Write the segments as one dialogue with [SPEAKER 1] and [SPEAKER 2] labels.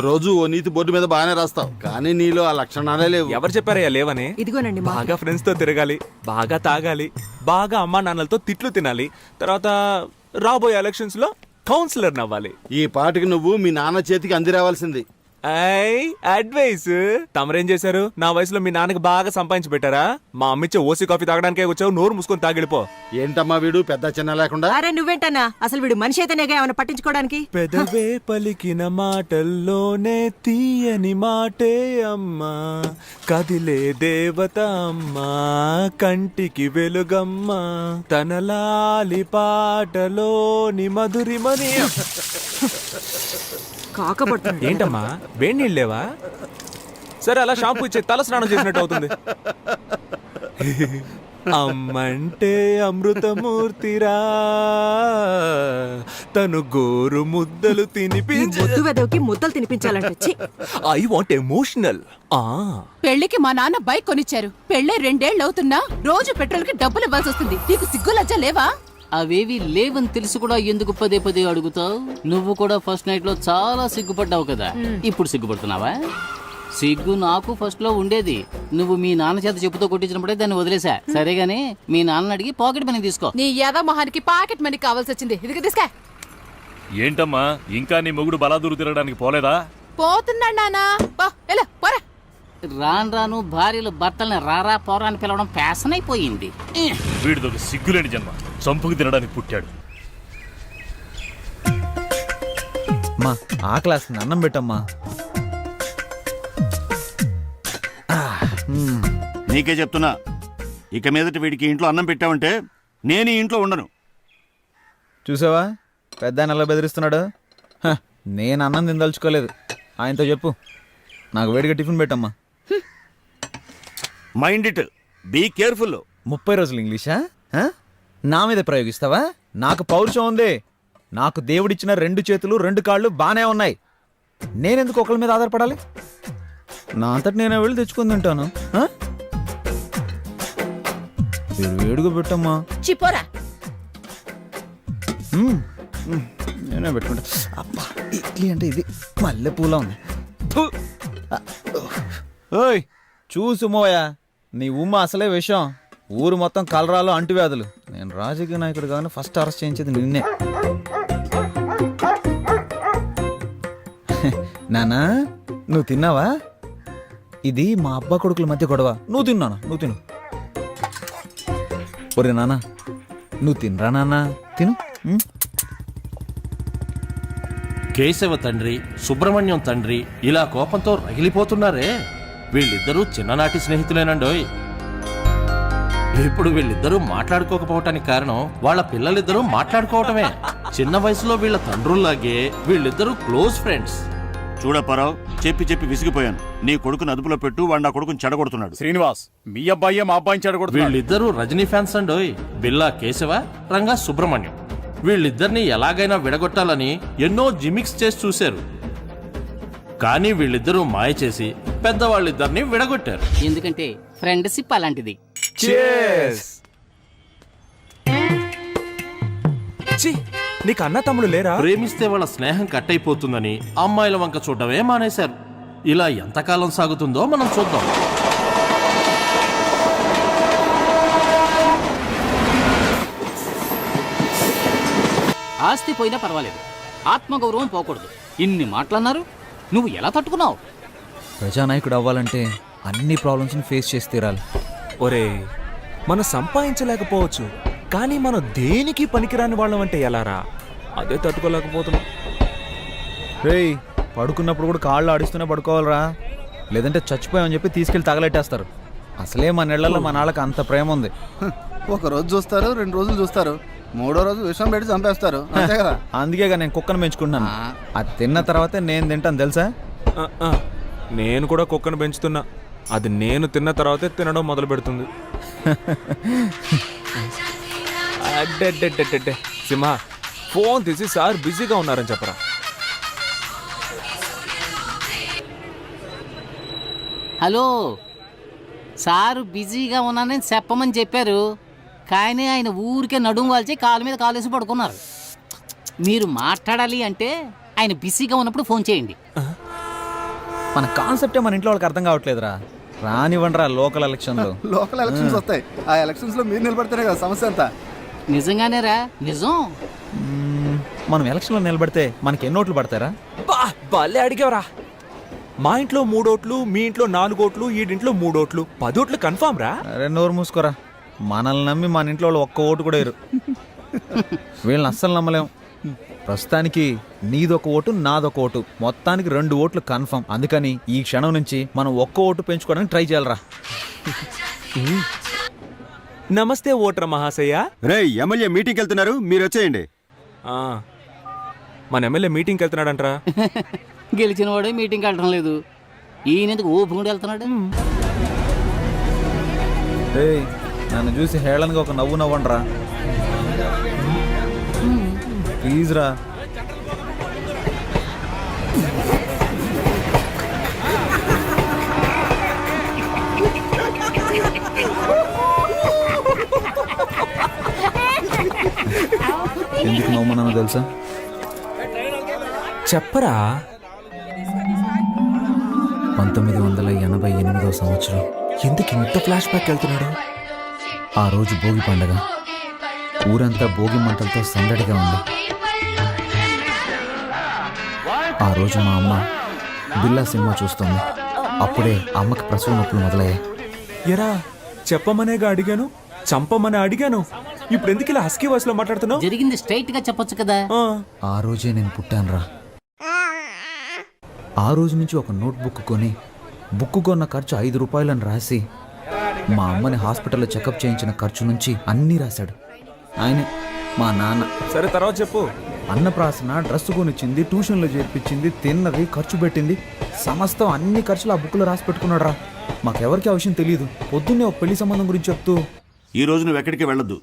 [SPEAKER 1] రోజు ఓ నీతి బోర్డు మీద బాగానే రాస్తావు, కానీ నీలో ఆ లక్షణాలే లేవు.
[SPEAKER 2] ఎవరు చెప్పారయ్యా లేవని?
[SPEAKER 3] ఇదిగోనండి
[SPEAKER 2] బాగా ఫ్రెండ్స్ తో తిరగాలి, బాగా తాగాలి, బాగా అమ్మా నాన్నలతో తిట్లు తినాలి, తర్వాత రాబోయే ఎలక్షన్స్ లో కౌన్సిలర్ నవ్వాలి.
[SPEAKER 1] ఈ పాటికి నువ్వు మీ నాన్న చేతికి అంది రావాల్సింది.
[SPEAKER 2] అడ్వైస్ తమరేం చేశారు? నా వయసులో మీ నాన్నకి బాగా సంపాదించి పెట్టారా? మా అమ్మిచ్చే ఓసీ కాఫీ తాగడానికే వచ్చావు, నోరు మూసుకొని తాగిడిపో.
[SPEAKER 1] ఏంటమ్మా వీడు పెద్ద చిన్న లేకుండా?
[SPEAKER 3] అరే నువ్వేంటన్నా, అసలు వీడు మనిషి అయితేనేగా ఏమైనా పట్టించుకోవడానికి?
[SPEAKER 2] పెదవే పలికిన మాటల్లోనే తీయని మాటే అమ్మా, కదిలే దేవత అమ్మా, కంటికి వెలుగమ్మా, తనలాలి పాటలోని మధురిమని.
[SPEAKER 3] కాకపడుతుంది
[SPEAKER 2] ఏంటమ్మా వేడి నీళ్ళు లేవా? సరే అలా షాంపూ ఇచ్చే, తల స్నానం చేసినట్టు అవుతుంది. అమ్మంటే అమృతమూర్తిరా, తను గోరు ముద్దలు
[SPEAKER 3] ముద్దు వెదవికి ముద్దలు తినిపించాలంటే
[SPEAKER 2] ఐ వాంట్ ఎమోషనల్.
[SPEAKER 4] పెళ్లికి మా నాన్న బైక్ కొనిచ్చారు. పెళ్ళే 2 ఏళ్ళు అవుతున్నా రోజు పెట్రోల్ కి డబ్బులు ఇవ్వాల్సి వస్తుంది. నీకు సిగ్గు లజ్జ లేవా?
[SPEAKER 5] అవేవి లేవని తెలుసు కూడా ఎందుకు పదే పదే అడుగుతావు? నువ్వు కూడా ఫస్ట్ నైట్ లో చాలా సిగ్గుపడ్డావు కదా, ఇప్పుడు సిగ్గుపడుతున్నావా? సిగ్గు నాకు ఫస్ట్ లో ఉండేది. నువ్వు మీ నాన్న చేత చెప్పుతో కొట్టించినప్పుడే దాన్ని వదిలేసా. సరేగాని మీ నాన్న అడిగి పాకెట్ మనీ తీసుకో.
[SPEAKER 4] నీ యాద మొహానికి పాకెట్ మనీ కావాల్సి వచ్చింది. ఇది తీసుకా.
[SPEAKER 6] ఏంటమ్మా ఇంకా నీ మొగుడు బలాదూరు తిరగడానికి పోలేదా?
[SPEAKER 4] పోతున్నాడు నానా. పోరా.
[SPEAKER 5] రాను రాను భార్యలు భర్తల్ని రారా పోరా అని పిలవడం ఫ్యాషన్ అయిపోయింది.
[SPEAKER 6] వీడిదొక సిగ్గులేని జన్మ, చంపుకు తినడానికి పుట్టాడు.
[SPEAKER 7] మా ఆకలేస్తుంది, అన్నం పెట్టమ్మా.
[SPEAKER 8] నీకే చెప్తున్నా, ఇక మీదట వీడికి ఇంట్లో అన్నం పెట్టావంటే నేను ఈ ఇంట్లో ఉండను.
[SPEAKER 7] చూసావా పెద్ద ఆయన ఎలా బెదిరిస్తున్నాడు? నేను అన్నం తినదలుచుకోలేదు. ఆయనతో చెప్పు నాకు వేడిగా టిఫిన్ పెట్టమ్మా.
[SPEAKER 8] Mind it, be careful.
[SPEAKER 7] 30 రోజులు ఇంగ్లీషా? నా మీద ప్రయోగిస్తావా? నాకు పౌరుషం ఉంది. నాకు దేవుడిచ్చిన 2 చేతులు 2 కాళ్ళు బానే ఉన్నాయి. నేనెందుకు ఒకళ్ళ మీద ఆధారపడాలి? నా అంతటి నేను వెళ్ళి తెచ్చుకుని తింటాను. వేడిగా పెట్టమ్మా.
[SPEAKER 4] చిపోరా.
[SPEAKER 7] నేనే పెట్టుకుంటా. అబ్బా ఇడ్లీ అంటే ఇది మల్లె పూల ఉంది. ఓయ్ చూసు మోయా, నీ ఉమ్మ అసలే విషయం. ఊరు మొత్తం కలరాలు అంటువ్యాధులు. నేను రాజకీయ నాయకుడు కానీ ఫస్ట్ అరెస్ట్ చేయించేది నిన్నే. నానా నువ్వు తిన్నావా? ఇది మా అబ్బా కొడుకుల మధ్య గొడవ. నువ్వు తిన్నానా? నువ్వు తిను. ఒరే నానా నువ్వు తినరా నాన్నా, తిను.
[SPEAKER 9] కేశవ తండ్రి, సుబ్రహ్మణ్యం తండ్రి ఇలా కోపంతో రగిలిపోతున్నారే. వీళ్ళిద్దరూ చిన్ననాటి స్నేహితులేనండోయ్. ఇప్పుడు వీళ్ళిద్దరూ మాట్లాడుకోకపోవటానికి కారణం వాళ్ళ పిల్లలిద్దరూ మాట్లాడుకోవటమే. చిన్న వయసులో వీళ్ళ తండ్రుల్లాగే వీళ్ళిద్దరూ క్లోజ్ ఫ్రెండ్స్.
[SPEAKER 8] చూడప్పారావు, చెప్పి చెప్పి విసిగిపోయాను. నీ కొడుకుని అదుపులో పెట్టు, వాడు నా కొడుకుని చెడగొడుతున్నాడు.
[SPEAKER 6] శ్రీనివాస్, మీ అబ్బాయి మా అబ్బాయిని చెడగొడుతున్నాడు.
[SPEAKER 9] వీళ్ళిద్దరూ రజనీ ఫ్యాన్స్ అండోయ్. బిల్లా కేశవ, రంగా సుబ్రహ్మణ్యం. వీళ్ళిద్దరిని ఎలాగైనా విడగొట్టాలని ఎన్నో జిమిక్స్ చేసి చూశారు. కానీ వీళ్ళిద్దరూ మాయ చేసి పెద్దవాళ్ళిద్దరిని విడగొట్టారు.
[SPEAKER 5] ఎందుకంటే ఫ్రెండ్షిప్ అలాంటిది.
[SPEAKER 2] నీకు అన్న తమ్ముడు లేరా?
[SPEAKER 9] ప్రేమిస్తే వాళ్ళ స్నేహం కట్ అయిపోతుందని అమ్మాయిల వంక చూడటమే మానేశారు. ఇలా ఎంతకాలం సాగుతుందో మనం చూద్దాం.
[SPEAKER 5] ఆస్తి పోయినా పర్వాలేదు, ఆత్మగౌరవం పోకూడదు. ఇన్ని మాటలన్నారు, నువ్వు ఎలా తట్టుకున్నావు?
[SPEAKER 7] ప్రజానాయకుడు అవ్వాలంటే అన్ని ప్రాబ్లమ్స్ని ఫేస్ చేసి తీరాలి.
[SPEAKER 2] ఒరే మనం సంపాదించలేకపోవచ్చు, కానీ మనం దేనికి పనికిరాని వాళ్ళం అంటే ఎలారా? అదే తట్టుకోలేకపోతున్నాం.
[SPEAKER 7] రేయ్ పడుకున్నప్పుడు కూడా కాళ్ళు ఆడిస్తూనే పడుకోవాలరా, లేదంటే చచ్చిపోయామని చెప్పి తీసుకెళ్ళి తగలెట్టేస్తారు. అసలే మన నెలల్లో మన వాళ్ళకి అంత ప్రేమ ఉంది.
[SPEAKER 1] ఒక రోజు చూస్తారు, 2 రోజులు చూస్తారు, 3వ రోజు విషం పెట్టి చంపేస్తారు, అంతే కదా.
[SPEAKER 7] అందుకేగా నేను కుక్కను పెంచుకుంటున్నాను. అది తిన్న తర్వాతే నేను తింటాను తెలుసా.
[SPEAKER 2] నేను కూడా కుక్కను పెంచుతున్నా. అది నేను తిన్న తర్వాతే తినడం మొదలు పెడుతుంది. సింహ ఫోన్ తీసి సార్ బిజీగా ఉన్నారని చెప్పరా.
[SPEAKER 5] హలో సారు బిజీగా ఉన్నానని చెప్పమని చెప్పారు, కానీ ఆయన ఊరికే నడుము వాల్చి కాలు మీద కాలేసి పడుకున్నారు. మీరు మాట్లాడాలి అంటే ఆయన బిజీగా ఉన్నప్పుడు ఫోన్ చేయండి.
[SPEAKER 7] మన కాన్సెప్టే మన ఇంట్లో వాళ్ళకి అర్థం కావట్లేదురా. రానివ్వండిరా లోకల్ ఎలక్షన్లు.
[SPEAKER 1] లోకల్ ఎలక్షన్స్ వస్తాయి. ఆ ఎలక్షన్స్ లో మీరు నిలబడితేనే కదా సమస్య అంతా.
[SPEAKER 5] నిజంగానేరా? నిజం.
[SPEAKER 7] మనం ఎలక్షన్లో నిలబడితే మనకి ఎన్ని ఓట్లు పడతారా?
[SPEAKER 2] బా భలే అడిగావరా. మా ఇంట్లో 3 ఓట్లు, మీ ఇంట్లో 4 ఓట్లు, ఈడింట్లో 3 ఓట్లు, 10 ఓట్లు కన్ఫామ్ రా.
[SPEAKER 7] అరే నోరు మూసుకోరా. మనల్ని నమ్మి మన ఇంట్లో వాళ్ళు ఒక్క ఓటు కూడా వేయరు. వీళ్ళని అస్సలు నమ్మలేం. ప్రస్తుతానికి నీదొక ఓటు, నాదొక ఓటు, మొత్తానికి 2 ఓట్లు కన్ఫర్మ్. అందుకని ఈ క్షణం నుంచి మనం ఒక్క ఓటు పెంచుకోవడానికి ట్రై చేయాలరా.
[SPEAKER 2] నమస్తే ఓటర్ మహాశయ.
[SPEAKER 1] రే ఎమ్మెల్యే మీటింగ్కి వెళ్తున్నారు, మీరు వచ్చేయండి.
[SPEAKER 2] ఆ, మన ఎమ్మెల్యే మీటింగ్కి వెళ్తున్నాడంట్రా.
[SPEAKER 5] గెలిచిన వాడే మీటింగ్కి వెళ్ళడం లేదు. ఈయనెందుకు ఊపుకుంటూ వెళ్తున్నాడు?
[SPEAKER 7] ఏయ్ నన్ను చూసి హేళనగా ఒక నవ్వు నవ్వండిరా ప్లీజ్ రా. ఎందుకు నవ్వుమన్నానో తెలుసా?
[SPEAKER 2] చెప్పరా.
[SPEAKER 7] 1988వ సంవత్సరం.
[SPEAKER 2] ఎందుకు ఇంత ఫ్లాష్ బ్యాక్ వెళ్తున్నాడు?
[SPEAKER 7] ఆ రోజు భోగి పండగ. ఊరంతా భోగి మంటలతో సందడిగా ఉంది. ఆ రోజు మా అమ్మ బిల్లా సినిమా చూస్తుంది. అప్పుడే అమ్మకి ప్రసవ నొప్పులు మొదలయ్యాయి.
[SPEAKER 2] ఎరా చెప్పమనేగా అడిగాను, చంపమని అడిగాను. ఇప్పుడు ఎందుకు ఇలా హస్కీ వాయిస్ లో మాట్లాడుతున్నావు?
[SPEAKER 5] జరిగింది స్ట్రైట్ గా చెప్పొచ్చు కదా.
[SPEAKER 7] ఆ రోజే నేను పుట్టానురా. ఆ రోజు నుంచి ఒక నోట్బుక్ కొని బుక్ కొన్న ఖర్చు 5 రూపాయలని రాసి మా అమ్మని హాస్పిటల్లో చెకప్ చేయించిన ఖర్చు నుంచి అన్నీ రాశాడు ఆయనే, మా నాన్న.
[SPEAKER 2] సరే తర్వాత చెప్పు.
[SPEAKER 7] అన్నప్రాసన, డ్రెస్ కొనిచ్చింది, ట్యూషన్లో చేర్పించింది, తిన్నది, ఖర్చు పెట్టింది, సమస్తం అన్ని ఖర్చులు ఆ బుక్లో రాసి పెట్టుకున్నాడు రా. మాకెవరికి ఆ విషయం తెలియదు. పొద్దున్నే ఒక పెళ్లి సంబంధం గురించి చెప్తూ,
[SPEAKER 8] ఈ రోజు నువ్వు ఎక్కడికి వెళ్ళొద్దు.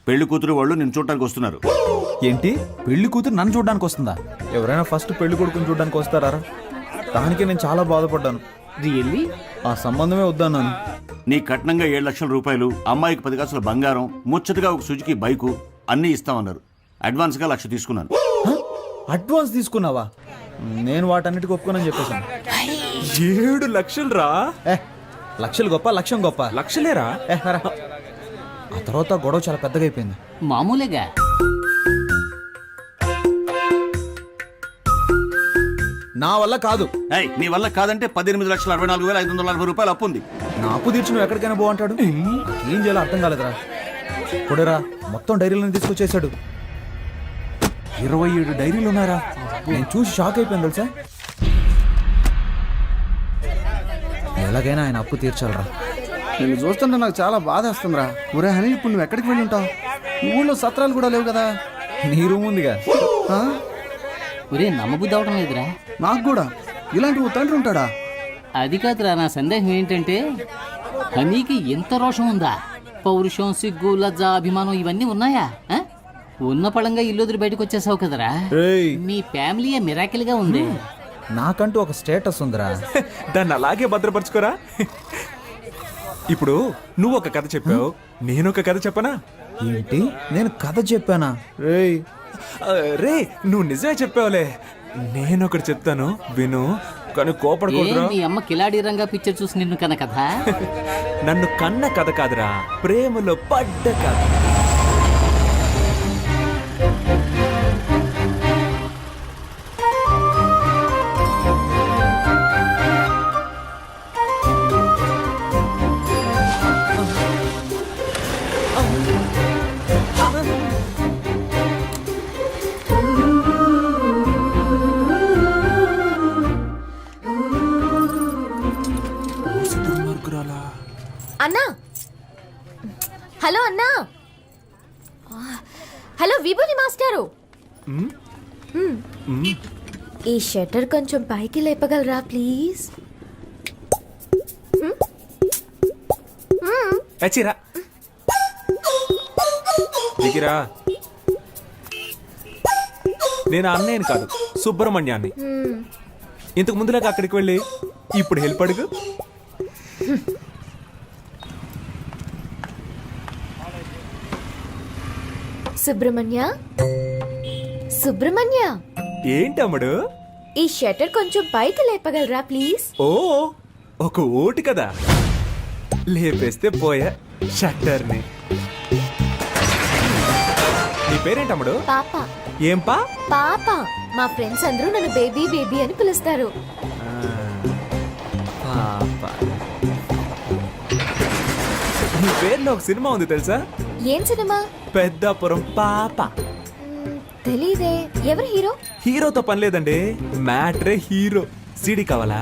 [SPEAKER 8] పెళ్లి కూతురు వాళ్ళు నిన్ను చూడటానికి వస్తున్నారు.
[SPEAKER 7] ఏంటి పెళ్లి కూతురు నన్ను చూడడానికి వస్తుందా? ఎవరైనా ఫస్ట్ పెళ్లి కొడుకుని చూడడానికి వస్తారా? దానికే నేను చాలా బాధపడ్డాను.
[SPEAKER 5] రియల్లీ?
[SPEAKER 7] ఆ సంబంధమే వద్దన్నాను.
[SPEAKER 8] నీ కట్నంగా 7 లక్షల రూపాయలు, అమ్మాయికి 10 కాసుల బంగారం, ముచ్చటగా ఒక సుజుకి బైకు అన్నీ ఇస్తామన్నారు. అడ్వాన్స్గా 1,00,000 తీసుకున్నాను.
[SPEAKER 7] అడ్వాన్స్ తీసుకున్నావా? నేను వాటన్నిటికి ఒప్పుకోనని చెప్పేశాను.
[SPEAKER 2] 7 లక్షలు రా.
[SPEAKER 7] లక్షలు గొప్ప, లక్ష్యం గొప్ప.
[SPEAKER 2] లక్షలేరా?
[SPEAKER 7] ఆ తర్వాత గొడవ చాలా పెద్దగా అయిపోయింది.
[SPEAKER 5] మామూలుగా
[SPEAKER 7] నా వల్ల కాదు.
[SPEAKER 8] ఏయ్, నీ వల్ల కాదంటే 18,64,540 రూపాయలు అప్పు ఉంది.
[SPEAKER 7] నా అప్పు తీర్చి నువ్వు ఎక్కడికైనా బాగుంటాడు. ఏం చేయాలో అర్థం కాలేదురా. కొడేరా మొత్తం డైరీలను తీసుకొచ్చేసాడు. 27 డైరీలు ఉన్నారా? నేను చూసి షాక్ అయిపోయాను తెలుసా. ఎలాగైనా ఆయన అప్పు తీర్చాలరా.
[SPEAKER 1] నేను చూస్తుంటే నాకు చాలా బాధ వస్తుందిరా. ఊరే అని ఇప్పుడు నువ్వు ఎక్కడికి వెళ్ళి ఉంటావు? ఊళ్ళో సత్రాలు కూడా లేవు కదా.
[SPEAKER 7] నీ రూమ్ ఉందిగా.
[SPEAKER 1] ఆ?
[SPEAKER 5] ఒరే నమ్మబుద్ధి అవడం లేదురా.
[SPEAKER 1] నాకు కూడా ఇలాంటి ఓ తండ్రి ఉంటాడా?
[SPEAKER 5] అది కాదురా, నా సందేహం ఏంటంటే హనీకి ఎంత రోషం ఉందా? పౌరుషం, సిగ్గు, లజ్జ, అభిమానం ఇవన్నీ ఉన్నాయా? ఆ? ఉన్న పళంగా ఇల్లు వదిలి బయటకు వచ్చేసావు కదరా.
[SPEAKER 7] ఏయ్,
[SPEAKER 5] మీ ఫ్యామిలీ మిరాకిల్ గా ఉంది.
[SPEAKER 7] నాకంటూ ఒక స్టేటస్ ఉందిరా.
[SPEAKER 2] దాన్ని అలాగే భద్రపరచుకోరా. ఇప్పుడు నువ్వు ఒక కథ చెప్పావు, నేను ఒక కథ చెప్పనా?
[SPEAKER 7] ఏంటి నేను కథ చెప్పానా? రేయ్
[SPEAKER 2] రే నువ్వు నిజమే చెప్పావులే. నేను ఒకటి చెప్తాను విను, కానీ
[SPEAKER 5] ఏ
[SPEAKER 2] కోపడకూడదురా.
[SPEAKER 5] మీ అమ్మ కిలాడి రంగా పిక్చర్ చూసి నిన్ను కన కథ.
[SPEAKER 2] నన్ను కన్న కథ కాదురా, ప్రేమలో పడ్డ కథ.
[SPEAKER 10] అన్నా, హలో అన్నా. హలో విభూతి మాస్టారు, ఈ షట్టర్ కొంచెం పైకి లేపగలరా ప్లీజ్?
[SPEAKER 2] చచ్చిరా దిగిరా. నేను అన్నయ్యని కాదు, సుబ్రహ్మణ్యాన్ని. ఇంతకు ముందులాగా అక్కడికి వెళ్ళి ఇప్పుడు హెల్ప్ అడుగు.
[SPEAKER 10] సుబ్రహ్మణ్య, సుబ్రహ్మణ్య,
[SPEAKER 2] ఏంటమ్ముడు?
[SPEAKER 10] ఈ షట్టర్ కొంచెం పైకి లేపగలరా ప్లీజ్?
[SPEAKER 2] ఓ ఒక ఓటి కదా, లేపేస్తే పోయా షట్టర్ని. నీ పేరేంటమ్ముడు?
[SPEAKER 10] పాప.
[SPEAKER 2] ఏం పా?
[SPEAKER 10] పాప. మా ఫ్రెండ్స్ అందరూ నన్ను బేబీ బేబీ అని పిలుస్తారు.
[SPEAKER 2] పాప. నీ పేరులో ఒక సినిమా ఉంది తెలుసా?
[SPEAKER 10] ఏం సినిమా?
[SPEAKER 2] పెద్దాపురం పాప.
[SPEAKER 10] తెలీదే. ఎవరు హీరో?
[SPEAKER 2] హీరోతో పని లేదండి, మ్యాట్రే హీరో. సీడీ కావాలా?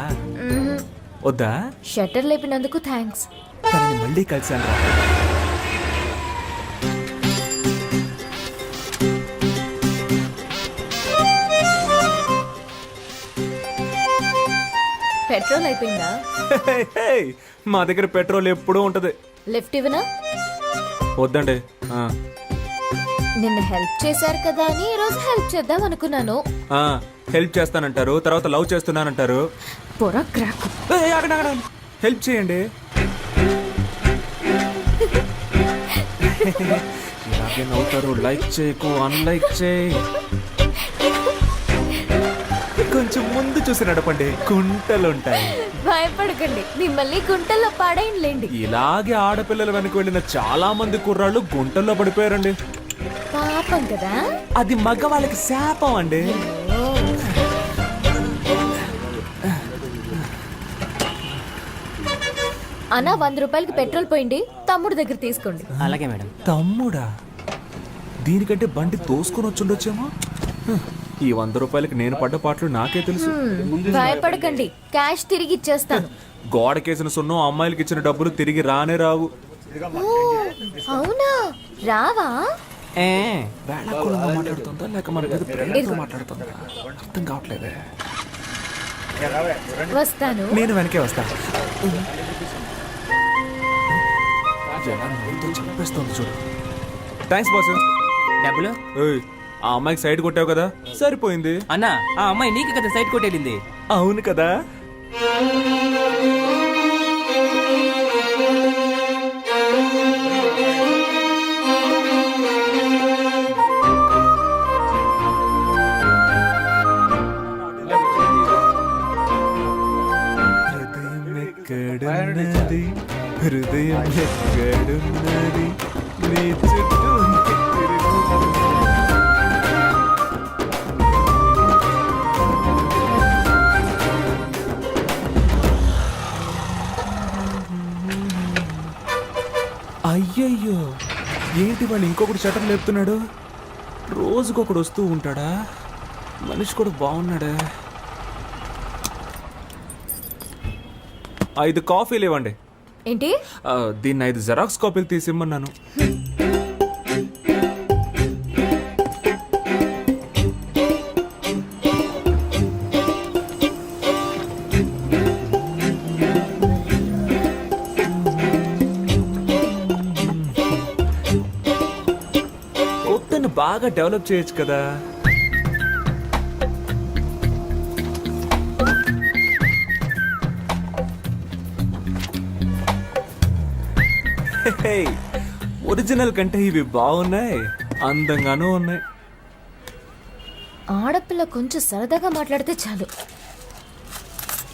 [SPEAKER 2] వద్దా?
[SPEAKER 10] షట్టర్ లేపినందుకు థ్యాంక్స్.
[SPEAKER 2] తనని మళ్ళీ కలిసాను రా.
[SPEAKER 10] పెట్రోల్ అయిపోయిందా?
[SPEAKER 2] హే, హే, మా దగ్గర పెట్రోల్ ఎప్పుడూ ఉంటది.
[SPEAKER 10] లిఫ్ట్ ఇవ్వనా?
[SPEAKER 2] వద్దండి.
[SPEAKER 10] నిన్న హెల్ప్ చేశారు కదా అని ఈ రోజు హెల్ప్ చేద్దాం అనుకున్నాను.
[SPEAKER 2] హెల్ప్ చేస్తానంటారు, తర్వాత లవ్ చేస్తున్నానంటారు.
[SPEAKER 10] పొర క్రాక్.
[SPEAKER 2] హెల్ప్ చేయండి. ఇలాగే నవ్వుతారు. లైక్ చేయకు, అన్లైక్ చేయి. కొంచెం ముందు చూసి నడపండి, కుంటలుంటాయి.
[SPEAKER 10] భయపడకండి, మిమ్మల్ని గుంటల్లో పాడైనలేండి.
[SPEAKER 2] ఇలాగే ఆడపిల్లల వెనక వెళ్ళిన చాలా మంది కుర్రాళ్ళు గుంటల్లో పడిపోయారండి.
[SPEAKER 10] పాపం కదా.
[SPEAKER 2] అది మగవాళ్ళకి శాపం అండి.
[SPEAKER 10] అన్నా 100 రూపాయలకి పెట్రోల్ పోయింది, తమ్ముడు దగ్గర తీసుకోండి.
[SPEAKER 5] అలాగే మేడం.
[SPEAKER 2] తమ్ముడా? దీనికంటే బండి తోసుకొని వచ్చుండొచ్చేమో. ఈ 100 రూపాయలకి నేను పడ్డ పాటలు నాకే తెలుసు.
[SPEAKER 10] భయపడకండి, క్యాష్ తిరిగి ఇచ్చేస్తాను.
[SPEAKER 2] గోడకేసిన సున్నం అమ్మాయిలకి ఇచ్చిన డబ్బులు తిరిగి రానే రావు.
[SPEAKER 10] ఓ, అవునా? రావా?
[SPEAKER 2] వేళాకుళంగా మాట్లాడుతుందా లేక మన మీద ప్రేమతో మాట్లాడుతుందా అర్థం కావట్లేదే.
[SPEAKER 10] వస్తాను.
[SPEAKER 2] నేను వెనకే వస్తా. ఎలా నవ్వుతో చంపేస్తుంది చూడు. Thanks boss.
[SPEAKER 5] డబ్బులు?
[SPEAKER 2] ఏయ్, ఆ అమ్మాయికి సైడ్ కొట్టావు కదా, సరిపోయింది.
[SPEAKER 5] అన్నా, ఆ అమ్మాయి నీకు కదా సైడ్ కొట్టేళ్ళింది.
[SPEAKER 2] అవును కదా. ఎక్కడున్నది, హృదయం ఎక్కడున్నది, నీ చుట్టూ అయ్యయ్యో, ఏంటి వాళ్ళు ఇంకొకటి షటర్ లేపుతున్నాడు? రోజుకొకడు వస్తూ ఉంటాడా? మనిషి కూడా బాగున్నాడా? 5 కాఫీలు ఇవ్వండి.
[SPEAKER 10] ఏంటి?
[SPEAKER 2] దీన్ని 5 జెరాక్స్ కాపీలు తీసిమ్మన్నాను. కొత్తను బాగా డెవలప్ చేయొచ్చు కదా. ఒరిజినల్ కంటే ఇవి బాగున్నాయి, అందంగానూ ఉన్నాయి.
[SPEAKER 10] ఆడపిల్ల కొంచెం సరదాగా మాట్లాడితే చాలు.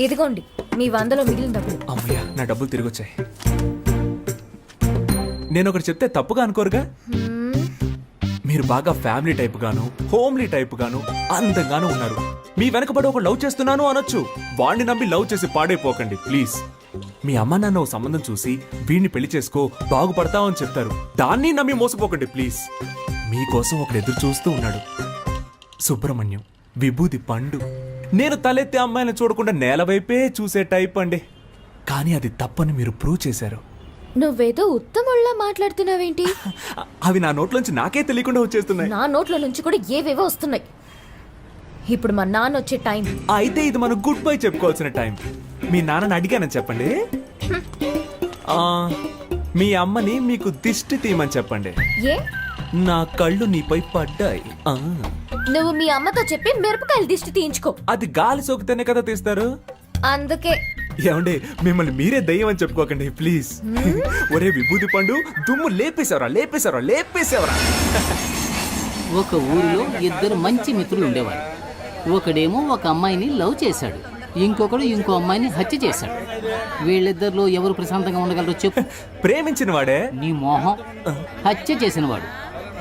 [SPEAKER 10] ఇదిగోండి మీ 100లో మిగిలిన డబ్బులు.
[SPEAKER 2] అమ్మయ్యా, నా డబ్బులు తిరిగి వచ్చాయి. నేను ఒకటి చెప్తే తప్పుగా అనుకోరుగా? మీరు బాగా ఫ్యామిలీ టైప్ గాను, హోమ్లీ టైప్ గాను, అందంగాను ఉన్నారు. మీ వెనకబడి ఒక లవ్ చేస్తున్నాను అనొచ్చు. వాడిని నమ్మి లవ్ చేసి పాడైపోకండి ప్లీజ్. మీ అమ్మ నాన్న ఓ సంబంధం చూసి వీడిని పెళ్లి చేసుకో బాగుపడతావని చెప్తారు. దాన్ని నమ్మి మోసపోకండి ప్లీజ్. మీకోసం ఒకడు ఎదురు చూస్తూ ఉన్నాడు. సుబ్రహ్మణ్యం, విభూది పండు. నేను తలెత్తే అమ్మాయిని చూడకుండా నేల వైపే చూసే టైప్ అండి. కానీ అది తప్పని మీరు ప్రూవ్ చేశారు.
[SPEAKER 10] నువ్వేదో ఉత్తముళ్ళ మాట్లాడుతున్నావేంటి?
[SPEAKER 2] అవి నా నోట్లోంచి నాకే తెలియకుండా వచ్చేస్తున్నాయి.
[SPEAKER 10] నా నోట్ల నుంచి కూడా ఏవేవో వస్తున్నాయి. ఇప్పుడు మా నాన్న వచ్చే టైం.
[SPEAKER 2] అయితే ఇది మనం గుడ్ బై చెప్పుకోవాల్సిన టైం. మీ నాన్నని అడిగానని చెప్పండి. మీ అమ్మని మీకు దిష్టి తీయమని చెప్పండి.
[SPEAKER 10] ఏ?
[SPEAKER 2] నా కళ్ళు నీపై పడ్డాయి.
[SPEAKER 10] నువ్వు మీ అమ్మతో చెప్పి మిరపకాయలు దిష్టి తీయించుకో.
[SPEAKER 2] అది గాలి సోకితేనే కదా తీస్తారు.
[SPEAKER 10] అందుకే
[SPEAKER 2] ఏమండి, మిమ్మల్ని మీరే దయ్యం అని చెప్పుకోకండి ప్లీజ్. ఒరే విభూతి పండు, దుమ్ము లేపేశావరా లేపేశావరా లేపేశావరా.
[SPEAKER 5] ఒక ఊరిలో 2 మంచి మిత్రులు ఉండేవారు. ఒకడేమో ఒక అమ్మాయిని లవ్ చేశాడు, ఇంకొకడు ఇంకో అమ్మాయిని హత్య చేశాడు. వీళ్ళిద్దరిలో ఎవరు ప్రశాంతంగా ఉండగలరో చెప్పు.
[SPEAKER 2] ప్రేమించిన వాడే
[SPEAKER 5] నీ మోహం. హత్య చేసినవాడు.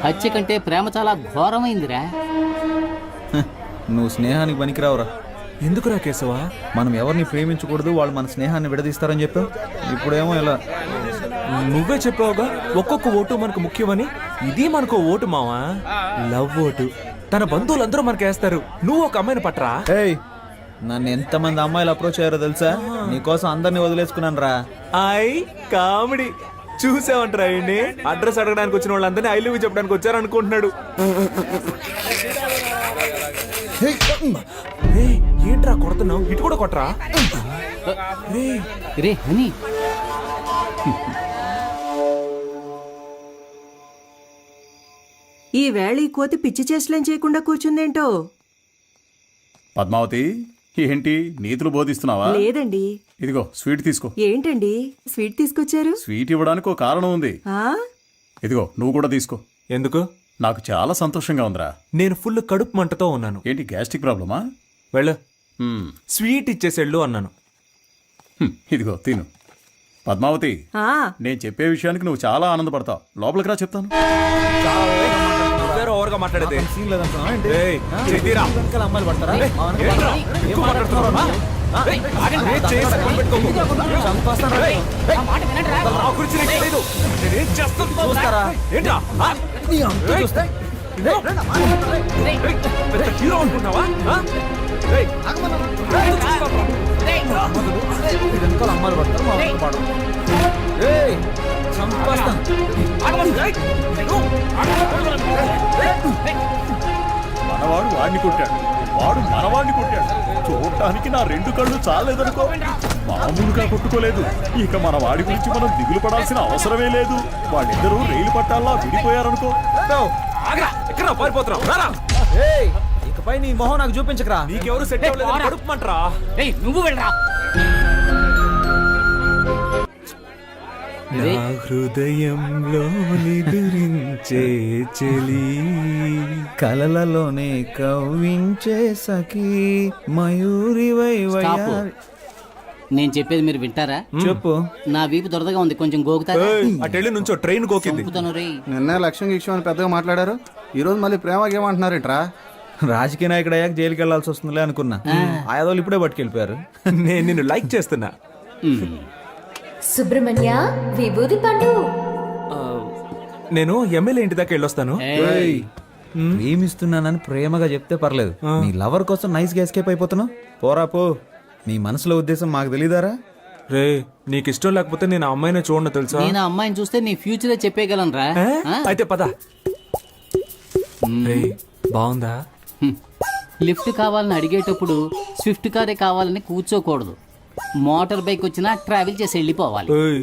[SPEAKER 5] హత్య కంటే ప్రేమ చాలా ఘోరమైందిరా.
[SPEAKER 7] నువ్వు స్నేహానికి పనికిరావురా.
[SPEAKER 2] ఎందుకురా కేశవా?
[SPEAKER 7] మనం ఎవరిని ప్రేమించకూడదు, వాళ్ళు మన స్నేహాన్ని విడదీస్తారని చెప్పావు. ఇప్పుడేమో ఇలా
[SPEAKER 2] నువ్వే చెప్పావుగా ఒక్కొక్క ఓటు మనకు ముఖ్యమని. ఇది మనకు ఓటు మావా, లవ్ ఓటు. తన బంధువులందరూ మనకు వేస్తారు. నువ్వు ఒక అమ్మాయిని పట్టరా.
[SPEAKER 7] ఏయ్, నన్ను ఎంతమంది అమ్మాయిలు అప్రోచ్ అయ్యారో తెలుసా? నీకోసం అందరినీ వదిలేసుకున్నాను రా.
[SPEAKER 2] ఐ కామెడీ చూసావంటరా ఆయన్ని? అడ్రస్ అడగడానికి వచ్చిన వాళ్ళందరినీ ఐ లవ్ యూ చెప్పడానికి వచ్చారు అనుకుంటున్నాడు. ఏయ్, ఏంట్రా కొడుతున్నావు? ఇటు కూడా కొట్టరా.
[SPEAKER 5] రే హనీ,
[SPEAKER 3] ఈ వేళ ఈ కోతి పిచ్చి చేష్టలేం చేయకుండా కూర్చుందేంటో.
[SPEAKER 11] పద్మావతి, ఏంటి నీతులు బోధిస్తున్నావా?
[SPEAKER 3] లేదండి.
[SPEAKER 11] ఇదిగో స్వీట్ తీసుకో.
[SPEAKER 3] ఏంటండి స్వీట్ తీసుకొచ్చారు?
[SPEAKER 11] స్వీట్ ఇవ్వడానికి ఒక కారణం ఉంది.
[SPEAKER 3] ఆ?
[SPEAKER 11] ఇదిగో నువ్వు కూడా తీసుకో.
[SPEAKER 2] ఎందుకు?
[SPEAKER 11] నాకు చాలా సంతోషంగా ఉందిరా.
[SPEAKER 2] నేను ఫుల్ కడుపు మంటతో ఉన్నాను.
[SPEAKER 11] ఏంటి గ్యాస్ట్రిక్ ప్రాబ్లమా?
[SPEAKER 2] వెళ్ళు,
[SPEAKER 11] హ్మ్,
[SPEAKER 2] స్వీట్ ఇచ్చేసేళ్ళు అన్నాను.
[SPEAKER 11] ఇదిగో తిను. పద్మావతి,
[SPEAKER 3] ఆ,
[SPEAKER 11] నేను చెప్పే విషయానికి నువ్వు చాలా ఆనందపడతావు. లోపలికి రా చెప్తాను.
[SPEAKER 2] ఓవర్గా మాట్లాడేది
[SPEAKER 7] సీన్ లేదనుకున్నావా ఏంటి?
[SPEAKER 2] ఏయ్, చెయ్యిరా.
[SPEAKER 7] వెనకాల అమ్మాయిలు పడతారా?
[SPEAKER 2] ఏంట్రా? ఎక్కువ మాట్లాడుతున్నావా? ఏయ్, ఆగండి, చేయి పక్కన పెట్టుకోకు.
[SPEAKER 7] చంపేస్తాను రా.
[SPEAKER 2] నా గురించి నీకు తెలీదు. నేనేం చేస్తాను
[SPEAKER 7] చూస్తారా?
[SPEAKER 2] ఏంట్రా? ఆ?
[SPEAKER 7] నీ అంతు చూస్తే.
[SPEAKER 2] ఏయ్, పెద్ద హీరో అనుకున్నావా? ఆ? ఏయ్,
[SPEAKER 7] వెనకాల అమ్మాయిలు పడతారు, మా వెనక పడరు. ఏయ్, చంపేస్తాను.
[SPEAKER 11] మనవాడు వాడిని కొట్టాడు, వాడు మనవాడిని కొట్టాడు. చూడటానికి నా రెండు కళ్ళు చాలేదనుకో. మామూలుగా కొట్టుకోలేదు. ఇక మన వాడి గురించి మనం దిగులు పడాల్సిన అవసరమే లేదు. వాళ్ళిద్దరూ రైలు పట్టాల్లా విడిపోయారనుకో.
[SPEAKER 2] ఎక్కడ పారిపోతున్నావు? రారా.
[SPEAKER 7] ఏయ్, ఇకపై నీ మొహం నాకు చూపించకరా.
[SPEAKER 2] నీకెవరు సెట్ అవ్వలేదు, కడుపుమంటరా.
[SPEAKER 5] రేయ్ నువ్వు వెళ్ళరా.
[SPEAKER 2] నా హృదయంలో నిదురించే చెలి,
[SPEAKER 7] కలలలోనే కవ్వించే సఖీ మయూరివై
[SPEAKER 5] స్టాప్.
[SPEAKER 7] వయ్యారి.
[SPEAKER 5] నేను చెప్పేది మీరు వింటారా?
[SPEAKER 7] చెప్పు.
[SPEAKER 5] నా వీపు దొరదగా ఉంది, కొంచెం గోకుతారా?
[SPEAKER 2] అటెళ్ళి నుంచో ట్రైన్ గోకింది.
[SPEAKER 5] చంపుతాను రేయ్.
[SPEAKER 1] నిన్నే లక్ష్యం గిక్ష్యం అని పెద్దగా మాట్లాడారు. ఈ రోజు మళ్ళీ ప్రేమకి ఏమంటున్నారేంట్రా?
[SPEAKER 7] రాజకీయ నాయకుడు అయ్యాక జైలుకి వెళ్లాల్సి వస్తుందిలే అనుకున్నా. ఆయాదోళ్ళు ఇప్పుడే పట్టుకెళ్ళిపోయారు.
[SPEAKER 2] నేను నిన్ను లైక్ చేస్తున్నా.
[SPEAKER 10] సుబ్రహ్మణ్య విభూది పండు.
[SPEAKER 2] నేను ఎమ్మెల్యే ఇంటి దాకా వెళ్ళొస్తాను.
[SPEAKER 5] ఏయ్,
[SPEAKER 7] ప్రేమిస్తున్నానని ప్రేమగా చెప్తే పర్లేదు. నీ లవర్ కోసం నైస్ గా ఎస్కేప్ అయిపోతున్నావు. పోరా పో. నీ మనసులో ఉద్దేశం మాకు తెలీదారా?
[SPEAKER 2] రే, నీకు ఇష్టం లేకపోతే నేను ఆ అమ్మాయిని చూడను తెలుసా?
[SPEAKER 5] నేను ఆ అమ్మాయిని చూస్తే నీ ఫ్యూచరే చెప్పేయగలను రా.
[SPEAKER 2] అయితే పద. రే, బాగుందా?
[SPEAKER 5] లిఫ్ట్ కావాలని అడిగేటప్పుడు స్విఫ్ట్ కారే కావాలని కూర్చోకూడదు. మోటార్ బైక్ వచ్చినా ట్రావెల్ చేసి వెళ్ళిపోవాలి.
[SPEAKER 2] ఏయ్,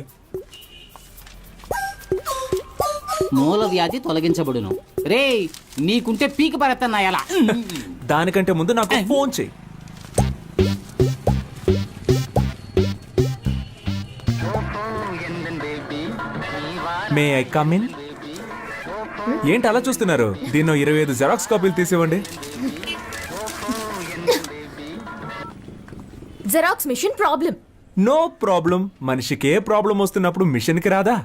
[SPEAKER 5] మూల వ్యాధి తొలగించబడును. రే నీకుంటే పీకి పడతాను ఎలా?
[SPEAKER 2] దానికంటే ముందు నాకు ఫోన్ చెయ్యి. May I come in? ఏంటి అలా చూస్తున్నారు? దీన్నో 25 జెరాక్స్ కాపీలు తీసివ్వండి.
[SPEAKER 10] Xerox machine problem.
[SPEAKER 2] No problem. మనిషికి ఏ ప్రాబ్లం వస్తున్నప్పుడు మిషన్కి రాదా?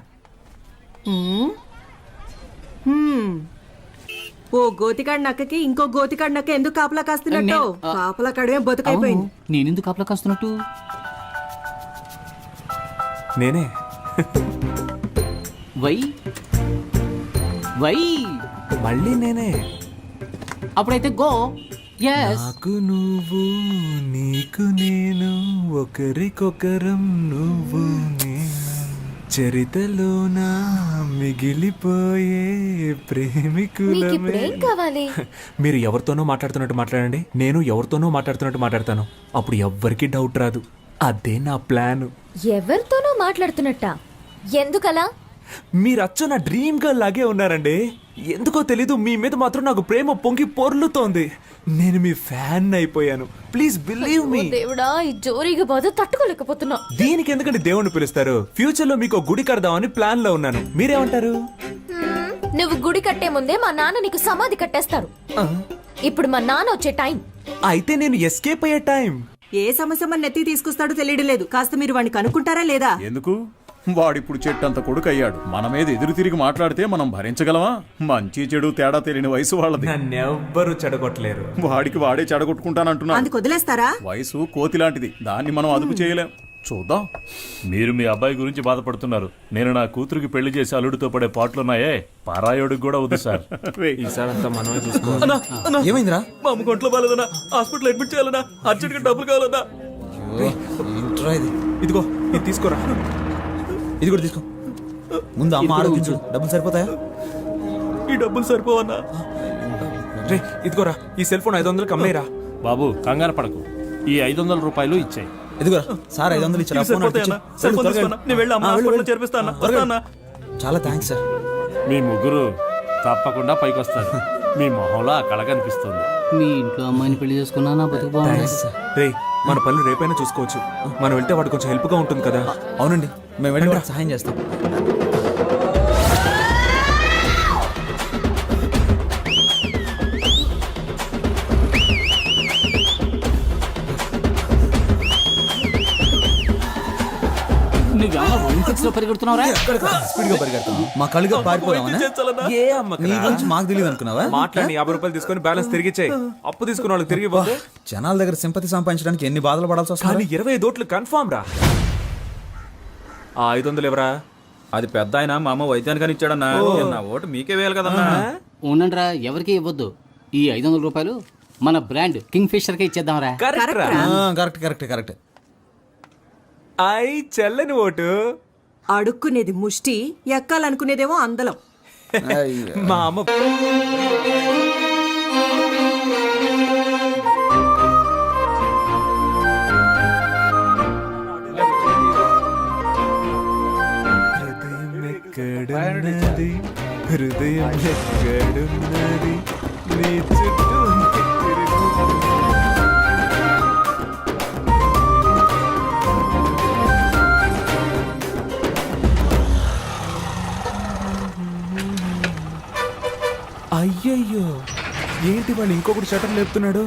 [SPEAKER 3] ఓ గోతికాడి నక్కకి ఇంకో గోతికాడి నక్క ఎందుకు కాపలా కాస్తున్నట్టు? కాపలా కాడమే బతుకైపోయింది.
[SPEAKER 5] నేనెందుకు కాపలా కాస్తున్నట్టు?
[SPEAKER 2] నేనే.
[SPEAKER 5] వై వై
[SPEAKER 2] మళ్ళీ నేనే.
[SPEAKER 5] అప్పుడైతే గో. ఎస్.
[SPEAKER 2] నాకు నువ్వు, నీకు నేను, ఒకరికొకరం నువ్వు నేను, చరితలోన మిగిలిపోయే ప్రేమికులమే.
[SPEAKER 10] మీకిప్పుడేం కావాలి?
[SPEAKER 2] మీరు ఎవరితోనో మాట్లాడుతున్నట్టు మాట్లాడండి, నేను ఎవరితోనో మాట్లాడుతున్నట్టు మాట్లాడతాను. అప్పుడు ఎవ్వరికి డౌట్ రాదు. అదే నా ప్లాన్.
[SPEAKER 10] ఎవరితోనో మాట్లాడుతున్నట్ట? ఎందుకలా?
[SPEAKER 2] మీరు అచ్చో నా డ్రీమ్ గర్ల్ లాగే ఉన్నారండి. ఎందుకో తెలీదు, మీ మీద మాత్రం నాకు ప్రేమ పొంగి పొర్లుతోంది. నేను మీ ఫ్యాన్ అయిపోయాను. Please believe me.
[SPEAKER 10] దేవుడా, ఈ జోరీగా బాధ తట్టుకోలేకపోతున్నా.
[SPEAKER 2] దీనికి ఎందుకంటే దేవుణ్ణి పిలుస్తారు? ఫ్యూచర్ లో మీకు గుడి కడదామని ప్లాన్ లో ఉన్నాను. మీరేమంటారు?
[SPEAKER 10] నువ్వు గుడి కట్టే ముందే మా నాన్న నీకు సమాధి కట్టేస్తారు. ఇప్పుడు మా నాన్న వచ్చే టైం.
[SPEAKER 2] అయితే నేను ఎస్కేప్ అయ్యే టైం.
[SPEAKER 3] ఏ సమస్య మన నెత్తికి తీసుకొస్తాడో తెలియడం లేదు. కాస్త మీరు వాడిని కనుక్కుంటారా లేదా?
[SPEAKER 11] ఎందుకు వాడిప్పుడు చెట్టంత కొడుకు అయ్యాడు. మన మీద ఎదురు తిరిగి మాట్లాడితే మనం భరించగలమా? మంచి చెడు తేడా తెలియని వయసు వాళ్ళది.
[SPEAKER 2] నన్నెవ్వరూ చెడగొట్టలేరు.
[SPEAKER 11] వాడికి వాడే చెడగొట్టుకుంటానంటున్నాడు.
[SPEAKER 3] అందుకు వదిలేస్తారా?
[SPEAKER 11] వయసు కోతి లాంటిది, దాన్ని మనం అదుపు చేయలేం. చూద్దాం.
[SPEAKER 6] మీరు మీ అబ్బాయి గురించి బాధపడుతున్నారు. నేను నా కూతురికి పెళ్లి చేసి అల్లుడితో పడే పాటలున్నాయే, పారాయోడికి కూడా వద్దు సార్.
[SPEAKER 2] ఈసారంతా మనమే చూసుకోవాలి.
[SPEAKER 7] ఏమైందిరా?
[SPEAKER 2] మా అమ్మ కొంట్లో బాగాలేదన్నా, హాస్పిటల్ అడ్మిట్ చేయాలన్నా, అర్జెంట్గా డబ్బులు కావాలన్నా.
[SPEAKER 7] ఏంట్రా ఇది?
[SPEAKER 2] ఇదిగో ఇది తీసుకోరా.
[SPEAKER 7] ఇది కూడా తీసుకో. ముందు అమ్మ ఆరోగించు. డబ్బులు సరిపోతాయా?
[SPEAKER 2] ఈ డబ్బులు సరిపోవన్నా. రే ఇదిగోరా, ఈ సెల్ ఫోన్ 500 కమ్మేరా.
[SPEAKER 9] బాబు కంగారు పడకు, ఈ 500 రూపాయలు ఇచ్చేయి.
[SPEAKER 7] ఎదుగురా సార్, 500 ఇచ్చారా? ఫోన్ అటు ఇచ్చి. చాలా థ్యాంక్స్ సార్.
[SPEAKER 9] మీ ముగ్గురు తప్పకుండా పైకొస్తారు. మీ మొహంలో ఆ కళ కనిపిస్తుంది.
[SPEAKER 5] మీ ఇంట్లో అమ్మాయిని పెళ్లి చేసుకున్నా నా బతుకు బాగుంది.
[SPEAKER 2] రే మన పనులు రేపైనా చూసుకోవచ్చు. మనం వెళ్తే వాడు కొంచెం హెల్ప్ గా ఉంటుంది కదా.
[SPEAKER 7] అవునండి, మేము వెళ్ళి వాడికి సహాయం చేస్తాం.
[SPEAKER 5] నువ్వేమో 1 పరిగెడుతున్నావురా?
[SPEAKER 7] స్పీడ్ గా పరిగెడతాం. మా కళ్ళుగా పారిపోదామని.
[SPEAKER 2] ఏ అమ్మకి
[SPEAKER 7] నీ గురించి మాకు తెలియదు అనుకున్నావా?
[SPEAKER 2] మాట్లాడి 50 రూపాయలు తీసుకొని బ్యాలెన్స్ తిరిగి చేయి. అప్పు తీసుకున్న వాళ్ళకి తిరిగి పోతే
[SPEAKER 7] జనాల దగ్గర సింపతి సంపాదించడానికి ఎన్ని బాధలు పడాల్సి వస్తుంది.
[SPEAKER 2] కానీ 25 ఓట్లు కన్ఫామ్ రా. ఆ 500 ఎవరా?
[SPEAKER 7] అది పెద్ద ఆయన మా అమ్మ వైద్యానికి ఇచ్చాడన్నా. నా ఓటు మీకే వేయాలి కదన్నా.
[SPEAKER 5] ఉండండిరా, ఎవరికి ఇవ్వద్దు. ఈ 500 రూపాయలు మన బ్రాండ్ కింగ్ ఫిషర్ కే ఇచ్చేద్దాంరా.
[SPEAKER 2] కరెక్ట్ రా.
[SPEAKER 7] కరెక్ట్.
[SPEAKER 2] ఐ చెల్లని ఓటు.
[SPEAKER 3] అడుక్కునేది ముష్టి, ఎక్కాలనుకునేదేమో అందలం.
[SPEAKER 2] మా అమ్మ ఎక్కడున్నది, హృదయం ఎక్కడున్నది, నీ చుట్టూ అయ్యయ్యో, ఏంటి వాళ్ళు ఇంకొకటి షటర్ లేపుతున్నాడు?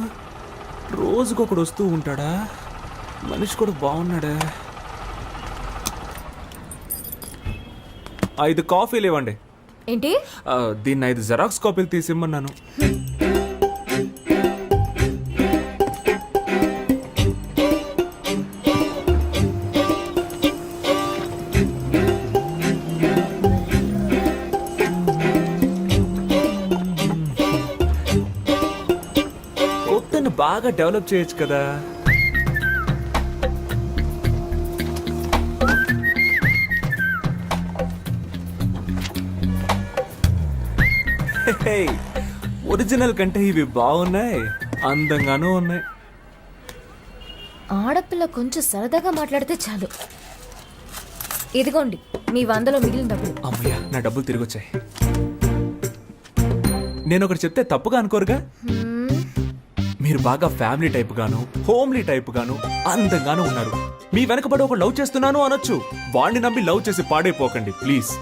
[SPEAKER 2] రోజుకొకడు వస్తూ ఉంటాడా? మనిషి కూడా బాగున్నాడా? 5 కాఫీలు ఇవ్వండి.
[SPEAKER 10] ఏంటి?
[SPEAKER 2] దీన్ని 5 జెరాక్స్ కాపీలు తీసిమ్మన్నాను. కొత్తను బాగా డెవలప్ చేయొచ్చు కదా. ఒరిజినల్ కంటే ఇవి బాగున్నాయి, అందంగానూ ఉన్నాయి.
[SPEAKER 10] ఆడపిల్ల కొంచెం సరదాగా మాట్లాడితే చాలు. ఇదిగోండి మీ 100లో మిగిలిన డబ్బులు.
[SPEAKER 2] అమ్మయ్య, నా డబ్బులు తిరిగి వచ్చాయి. నేను ఒకటి చెప్తే తప్పుగా అనుకోరుగా? మీరు బాగా ఫ్యామిలీ టైప్ గాను, హోమ్లీ టైప్ గాను, అందంగానూ ఉన్నారు. మీ వెనకబడి ఒక లవ్ చేస్తున్నాను అనొచ్చు. వాడిని నమ్మి లవ్ చేసి పాడైపోకండి ప్లీజ్.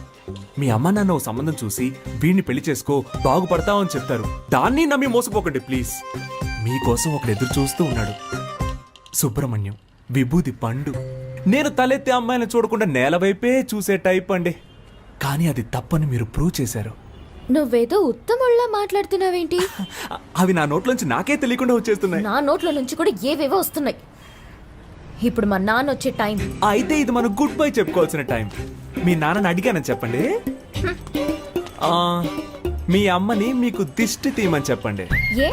[SPEAKER 2] మీ అమ్మ నాన్న ఓ సంబంధం చూసి వీడిని పెళ్లి చేసుకో బాగుపడతావు అని చెప్తారు. దాన్ని నమ్మి మోసపోకండి ప్లీజ్. మీకోసం ఒకడు ఎదురు చూస్తూ ఉన్నాడు. సుబ్రహ్మణ్యం, విభూది పండు. నేను తలెత్తే అమ్మాయిని చూడకుండా నేల వైపే చూసే టైప్ అండి. కానీ అది తప్పని మీరు ప్రూవ్ చేశారు.
[SPEAKER 10] నువ్వేదో ఉత్తముళ్ళ మాట్లాడుతున్నావేంటి?
[SPEAKER 2] అవి నా నోట్లోంచి నాకే తెలియకుండా వచ్చేస్తున్నాయి.
[SPEAKER 10] నా నోట్ల నుంచి కూడా ఏవేవో వస్తున్నాయి. ఇప్పుడు మా నాన్న వచ్చే టైం.
[SPEAKER 2] అయితే ఇది మనం గుడ్ బై చెప్పుకోవాల్సిన టైం. మీ నాన్నని అడిగానని చెప్పండి. మీ అమ్మని మీకు దిష్టి తీయమని చెప్పండి.
[SPEAKER 10] ఏ?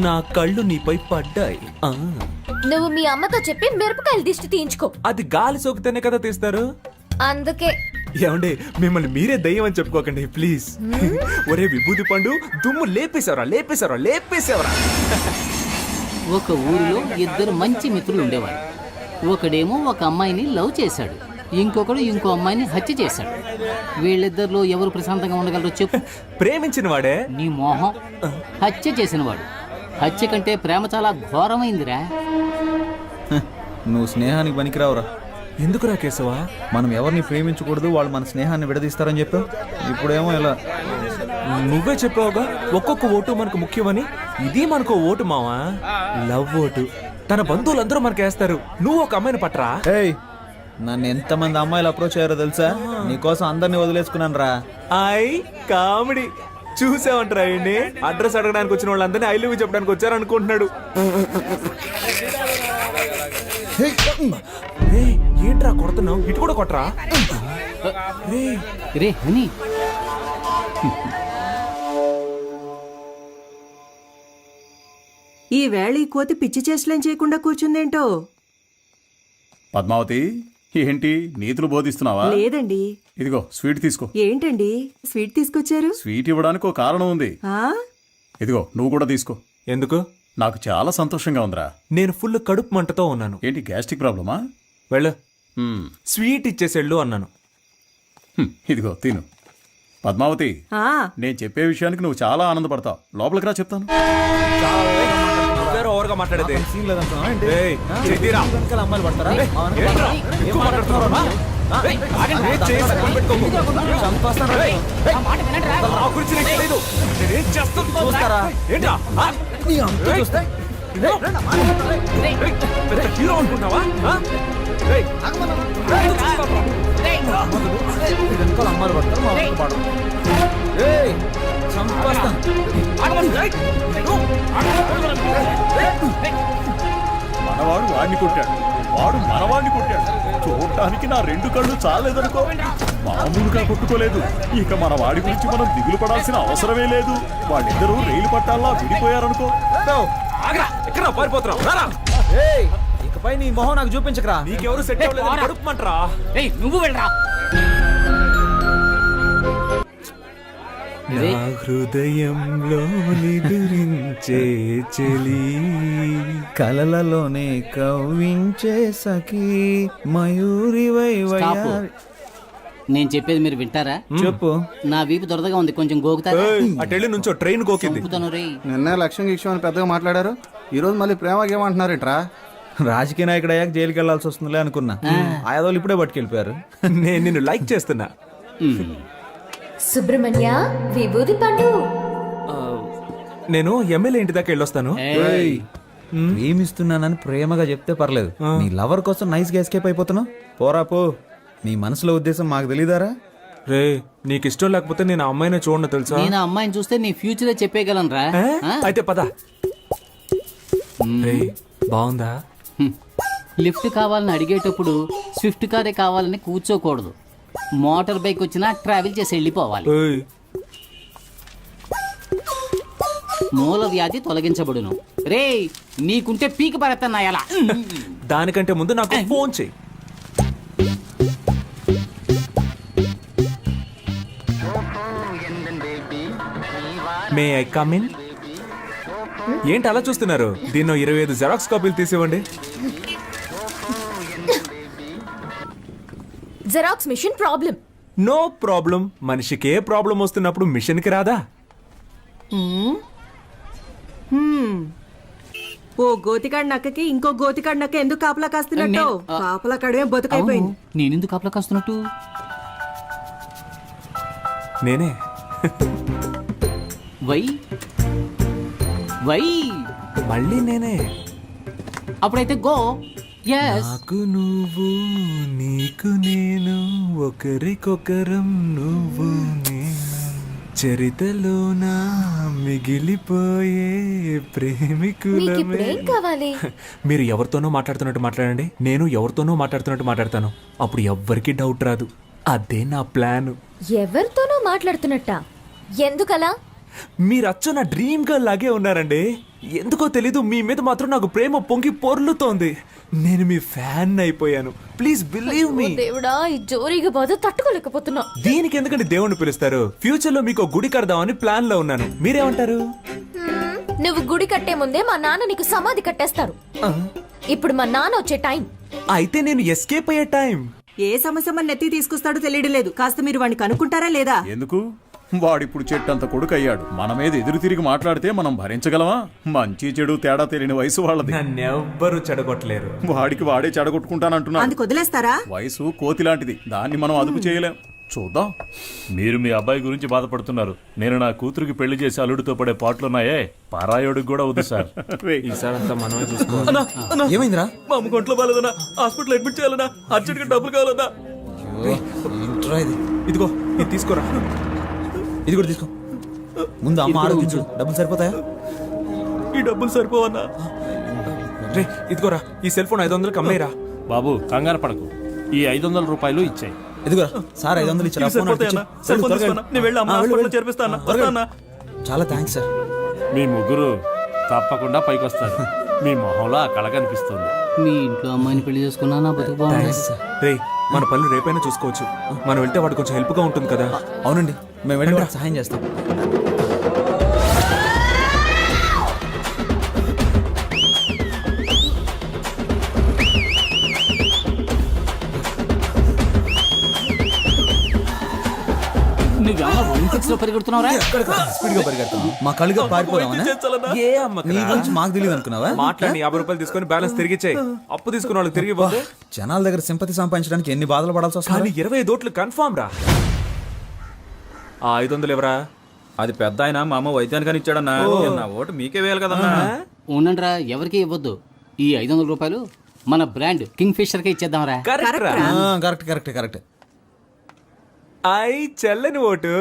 [SPEAKER 2] నా కళ్ళు నీపై పడ్డాయి.
[SPEAKER 10] నువ్వు మీ అమ్మతో చెప్పి మిరపకాయలు దిష్టి తీయించుకో.
[SPEAKER 2] అది గాలి సోకితేనే కదా తీస్తారు.
[SPEAKER 10] అందుకే
[SPEAKER 2] ఏమండి, మిమ్మల్ని మీరే దయ్యం అని చెప్పుకోకండి ప్లీజ్. ఒరే విభూతి పండు, దుమ్ము లేపేశావరా.
[SPEAKER 5] ఒక ఊరిలో 2 మంచి మిత్రులు ఉండేవారు. ఒకడేమో ఒక అమ్మాయిని లవ్ చేశాడు, ఇంకొకడు ఇంకో అమ్మాయిని హత్య చేశాడు. వీళ్ళిద్దరిలో ఎవరు ప్రశాంతంగా ఉండగలరో చెప్పు.
[SPEAKER 2] ప్రేమించిన వాడే.
[SPEAKER 5] నీ మోహం. హత్య చేసినవాడు. హత్య కంటే ప్రేమ చాలా ఘోరమైందిరా.
[SPEAKER 7] నువ్వు స్నేహానికి పనికిరావురా.
[SPEAKER 2] ఎందుకురా కేశవా?
[SPEAKER 7] మనం ఎవరిని ప్రేమించకూడదు, వాళ్ళు మన స్నేహాన్ని విడదీస్తారని చెప్పావు. ఇప్పుడేమో ఇలా
[SPEAKER 2] నువ్వే చెప్పావుగా ఒక్కొక్క ఓటు మనకు ముఖ్యమని. ఇది మనకు ఓటు మావా, లవ్ ఓటు. తన బంధువులందరూ మనకు వేస్తారు. నువ్వు ఒక అమ్మాయిని పట్టరా.
[SPEAKER 7] ఏయ్, నన్ను ఎంతమంది అమ్మాయిలు అప్రోచ్ అయ్యారో తెలుసా? నీకోసం అందరినీ వదిలేసుకున్నాను రా.
[SPEAKER 2] ఐ కామెడీ చూసావంటరా అండి. అడ్రస్ అడగడానికి వచ్చిన వాళ్ళందరినీ ఐ లవ్ యూ చెప్పడానికి వచ్చారు అనుకుంటున్నాడు. ఏయ్, ఏంట్రా కొడుతున్నావు? ఇటు కూడా కొట్టరా.
[SPEAKER 5] రే హనీ,
[SPEAKER 3] ఈ వేళ ఈ కోతి పిచ్చి చేష్టలేం చేయకుండా కూర్చుందేంటో.
[SPEAKER 11] పద్మావతి, ఏంటి నీతులు బోధిస్తున్నావా?
[SPEAKER 3] లేదండి.
[SPEAKER 11] ఇదిగో స్వీట్ తీసుకో.
[SPEAKER 3] ఏంటండి స్వీట్ తీసుకొచ్చారు?
[SPEAKER 11] స్వీట్ ఇవ్వడానికి ఒక కారణం ఉంది.
[SPEAKER 3] ఆ?
[SPEAKER 11] ఇదిగో నువ్వు కూడా తీసుకో.
[SPEAKER 2] ఎందుకు?
[SPEAKER 11] నాకు చాలా సంతోషంగా ఉందిరా.
[SPEAKER 2] నేను ఫుల్ కడుపు మంటతో ఉన్నాను.
[SPEAKER 11] ఏంటి గ్యాస్ట్రిక్ ప్రాబ్లమా?
[SPEAKER 2] వెళ్ళు,
[SPEAKER 11] హ్మ్,
[SPEAKER 2] స్వీట్ ఇచ్చేసేళ్ళు అన్నాను.
[SPEAKER 11] ఇదిగో తిను. పద్మావతి,
[SPEAKER 3] ఆ,
[SPEAKER 11] నేను చెప్పే విషయానికి నువ్వు చాలా ఆనందపడతావు. లోపలికి రా చెప్తాను.
[SPEAKER 2] ఓవర్గా మాట్లాడేది.
[SPEAKER 7] సీన్ లేదంటున్నావా ఏంటి?
[SPEAKER 2] ఏయ్, చెయ్యిరా.
[SPEAKER 7] వెనకాల అమ్మాయిలు పడతారా?
[SPEAKER 2] ఏంట్రా? ఎక్కువ మాట్లాడుతున్నావా? ఏయ్, ఏయ్, చేసి పని పెట్టుకోకు.
[SPEAKER 7] చంపేస్తాను రా.
[SPEAKER 2] నా గురించి నీకు తెలీదు. నేనేం చేస్తాను
[SPEAKER 7] చూస్తారా?
[SPEAKER 2] ఏంట్రా? ఆ?
[SPEAKER 7] నీ అంతు చూస్తే
[SPEAKER 2] ఏయ్, పెద్ద హీరో అనుకుంటున్నావా? ఆ? ఏయ్,
[SPEAKER 7] వెనకాల అమ్మాయిలు పడతారు, మా వెనక పడరు. ఏయ్, చంపేస్తాను.
[SPEAKER 11] మనవాడు వాడిని కొట్టాడు, వాడు మనవాడిని కొట్టాడు. చూడటానికి నా రెండు కళ్ళు చాలేదనుకో. మామూలుగా కొట్టుకోలేదు. ఇక మన వాడి గురించి మనం దిగులు పడాల్సిన అవసరమే లేదు. వాళ్ళిద్దరూ రైలు పట్టాలా విడిపోయారనుకో.
[SPEAKER 2] ఆగ్రా, ఎక్కడ పారిపోతున్నావు? రారా.
[SPEAKER 7] ఏయ్, ఇకపై నీ మొహం నాకు చూపించకరా.
[SPEAKER 2] నీకెవరు సెట్ అవ్వలేదు, కడుపుమంటరా.
[SPEAKER 5] రేయ్ నువ్వు వెళ్ళరా.
[SPEAKER 2] నా హృదయంలో నిదురించే చెలి,
[SPEAKER 7] కలలలోనే కవ్వించే సఖీ మయూరివై
[SPEAKER 5] స్టాప్.
[SPEAKER 7] వయ్యారి.
[SPEAKER 5] నేను చెప్పేది మీరు వింటారా?
[SPEAKER 7] చెప్పు.
[SPEAKER 5] నా వీపు దొరదగా ఉంది, కొంచెం గోకుతారా?
[SPEAKER 2] అటెళ్ళి నుంచో ట్రైన్ గోకింది.
[SPEAKER 5] చంపుతాను రేయ్.
[SPEAKER 1] నిన్నే లక్ష్యం గిక్ష్యం అని పెద్దగా మాట్లాడారు. ఈ రోజు మళ్ళీ ప్రేమకి ఏమంటున్నారేట్రా?
[SPEAKER 7] రాజకీయ నాయకుడు అయ్యాక జైలుకి వెళ్లాల్సి వస్తుందిలే అనుకున్నా. ఆయాదోళ్ళు ఇప్పుడే పట్టుకెళ్ళిపోయారు.
[SPEAKER 2] నేను నిన్ను లైక్ చేస్తున్నా.
[SPEAKER 10] సుబ్రహ్మణ్య విభూది పండు.
[SPEAKER 2] నేను ఎమ్మెల్యే ఇంటి దాకా వెళ్ళొస్తాను.
[SPEAKER 5] ఏయ్,
[SPEAKER 7] ప్రేమిస్తున్నానని ప్రేమగా చెప్తే పర్లేదు. నీ లవర్ కోసం నైస్ గా ఎస్కేప్ అయిపోతున్నావు. పోరా పో. నీ మనసులో ఉద్దేశం మాకు తెలియదారా?
[SPEAKER 2] రే, నీకు ఇష్టం లేకపోతే నేను ఆ అమ్మాయిని చూడను తెలుసా?
[SPEAKER 5] నేను ఆ అమ్మాయిని చూస్తే నీ ఫ్యూచరే చెప్పేయగలను రా.
[SPEAKER 2] అయితే పద. రే, బాగుందా?
[SPEAKER 5] లిఫ్ట్ కావాలని అడిగేటప్పుడు స్విఫ్ట్ కారే కావాలని కూర్చోకూడదు. మోటార్ బైక్ వచ్చినా ట్రావెల్ చేసి వెళ్ళిపోవాలి.
[SPEAKER 2] ఏయ్,
[SPEAKER 5] మూల వ్యాధి తొలగించబడును. రే నీకుంటే పీకి పడతాను ఎలా?
[SPEAKER 2] దానికంటే ముందు నాకు ఫోన్ చెయ్యి. May I come in? ఏంటి అలా చూస్తున్నారు? దీన్నో 25 జెరాక్స్ కాపీలు తీసివ్వండి.
[SPEAKER 10] Xerox machine problem.
[SPEAKER 2] No problem. మనిషికి ఏ ప్రాబ్లం వస్తున్నప్పుడు మిషన్కి రాదా?
[SPEAKER 3] ఓ గోతికాడి నక్కకి ఇంకో గోతికాడి నక్క ఎందుకు కాపలా కాస్తున్నట్టు? కాపలా కడమే బతుకైపోయింది.
[SPEAKER 5] నేనెందుకు కాపలా కాస్తున్నట్టు?
[SPEAKER 2] నేనే.
[SPEAKER 5] వై వై
[SPEAKER 2] మళ్ళీ నేనే.
[SPEAKER 5] అప్పుడైతే గో. ఎస్.
[SPEAKER 2] నాకు నువ్వు, నీకు నేను, ఒకరికొకరం నువ్వు నేను, చరితలోన మిగిలిపోయే ప్రేమికులమే.
[SPEAKER 10] మీకిప్పుడేం కావాలి?
[SPEAKER 2] మీరు ఎవరితోనో మాట్లాడుతున్నట్టు మాట్లాడండి, నేను ఎవరితోనో మాట్లాడుతున్నట్టు మాట్లాడతాను. అప్పుడు ఎవ్వరికి డౌట్ రాదు. అదే నా ప్లాన్.
[SPEAKER 10] ఎవరితోనో మాట్లాడుతున్నట్ట? ఎందుకలా?
[SPEAKER 2] మీరు అచ్చో నా డ్రీమ్ గర్ల్ లాగే ఉన్నారండి. ఎందుకో తెలీదు, మీ మీద మాత్రం నాకు ప్రేమ పొంగి పొర్లుతోంది. నేను మీ ఫ్యాన్ అయిపోయాను. Please believe me.
[SPEAKER 10] దేవుడా, ఈ జోరీగా బాధ తట్టుకోలేకపోతున్నా.
[SPEAKER 2] దీనికి ఎందుకంటే దేవుణ్ణి పిలుస్తారు? ఫ్యూచర్ లో మీకు గుడి కడదామని ప్లాన్ లో ఉన్నాను. మీరేమంటారు?
[SPEAKER 10] నువ్వు గుడి కట్టే ముందే మా నాన్న నీకు సమాధి కట్టేస్తారు. ఇప్పుడు మా నాన్న వచ్చే టైం.
[SPEAKER 2] అయితే నేను ఎస్కేప్ అయ్యే టైం.
[SPEAKER 3] ఏ సమస్య మన నెత్తి తీసుకొస్తాడో తెలియడం లేదు. కాస్త మీరు వాడిని కనుక్కుంటారా లేదా?
[SPEAKER 11] ఎందుకు? వాడిప్పుడు చెట్టంత కొడుకు అయ్యాడు. మన మీద ఎదురు తిరిగి మాట్లాడితే మనం భరించగలమా? మంచి చెడు తేడా తెలియని వయసు వాళ్ళది.
[SPEAKER 2] నన్నెవ్వరూ చెడగొట్టలేరు.
[SPEAKER 11] వాడికి వాడే చెడగొట్టుకుంటానంటున్నాడు.
[SPEAKER 3] అందుకు వదిలేస్తారా?
[SPEAKER 11] వయసు కోతి లాంటిది, దాన్ని మనం అదుపు చేయలేం.
[SPEAKER 6] చూద్దాం. మీరు మీ అబ్బాయి గురించి బాధపడుతున్నారు. నేను నా కూతురికి పెళ్లి చేసి అల్లుడితో పడే పాటలున్నాయే పారాయోడికి కూడా వద్దు సార్.
[SPEAKER 2] ఈసారి అంతా మనమే చూసుకోవాలి.
[SPEAKER 7] ఏమైందిరా?
[SPEAKER 2] మా అమ్మ ఒంట్లో బాగాలేదన్నా, హాస్పిటల్ అడ్మిట్ చేయాలన్నా, అర్జెంట్ గా డబ్బులు కావాలన్నా.
[SPEAKER 7] ఏంట్రా ఇది?
[SPEAKER 2] ఇదిగో ఇది తీసుకోరా.
[SPEAKER 7] ఇది కూడా తీసుకో. ముందు అమ్మ ఆరోగించు. డబ్బులు సరిపోతాయా?
[SPEAKER 2] ఈ డబ్బులు సరిపోవన్నా. రే ఇదిగోరా, ఈ సెల్ ఫోన్ 500 కమ్మేరా.
[SPEAKER 9] బాబు కంగారు పడకు, ఈ 500 రూపాయలు ఇచ్చాయి.
[SPEAKER 7] ఇదిగోరా సార్ 500 ఇచ్చారా? ఫోన్ అడిగి ఇచ్చేయ్. వెళ్ళు, త్వరగా వెళ్ళు. చాలా థ్యాంక్స్ సార్.
[SPEAKER 9] మీ ముగ్గురు తప్పకుండా పైకొస్తారు. మీ మొహంలో ఆ కళ కనిపిస్తుంది.
[SPEAKER 5] మీ ఇంట్లో అమ్మాయిని పెళ్లి చేసుకున్నా నా బతుకు బాగుంది.
[SPEAKER 7] Thanks sir.
[SPEAKER 2] రే మన పనులు రేపైనా చూసుకోవచ్చు. మనం వెళ్తే వాడు కొంచెం హెల్ప్ గా ఉంటుంది కదా.
[SPEAKER 7] అవునండి, మేము వెళ్ళి వాడికి సహాయం చేస్తాం.
[SPEAKER 5] నువ్వేమో 1 లో పరిగెడుతున్నావురా?
[SPEAKER 7] స్పీడ్ గా పరిగెడతాం. మా కళ్ళుగా పారిపోదామని.
[SPEAKER 2] ఏ అమ్మ
[SPEAKER 7] నీ గురించి మాకు తెలియదు అనుకున్నావా?
[SPEAKER 2] మాట్లాడి 50 రూపాయలు తీసుకొని బ్యాలెన్స్ తిరిగిచ్చాయి. అప్పు తీసుకున్న వాళ్ళకి తిరిగి ఇవ్వద్దు.
[SPEAKER 7] జనాల దగ్గర సింపతి సంపాదించడానికి ఎన్ని బాధలు పడాల్సి వస్తుంది.
[SPEAKER 2] కానీ 25 ఓట్లు కన్ఫామ్ రా. ఆ 500 ఎవరా?
[SPEAKER 7] అది పెద్ద ఆయన మా అమ్మ వైద్యానికని ఇచ్చాడన్నా. నా ఓటు మీకే వేయాలి కదన్నా.
[SPEAKER 5] ఉండండిరా, ఎవరికి ఇవ్వద్దు. ఈ 500 రూపాయలు మన బ్రాండ్ కింగ్ ఫిషర్ కే ఇచ్చేద్దాంరా.
[SPEAKER 2] కరెక్ట్ రా.
[SPEAKER 7] Correct correct correct.
[SPEAKER 2] చెల్లని ఓటు.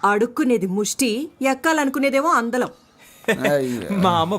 [SPEAKER 3] అడుక్కునేది ముష్టి, ఎక్కాలనుకునేదేమో అందలం.
[SPEAKER 2] మా అమ్మ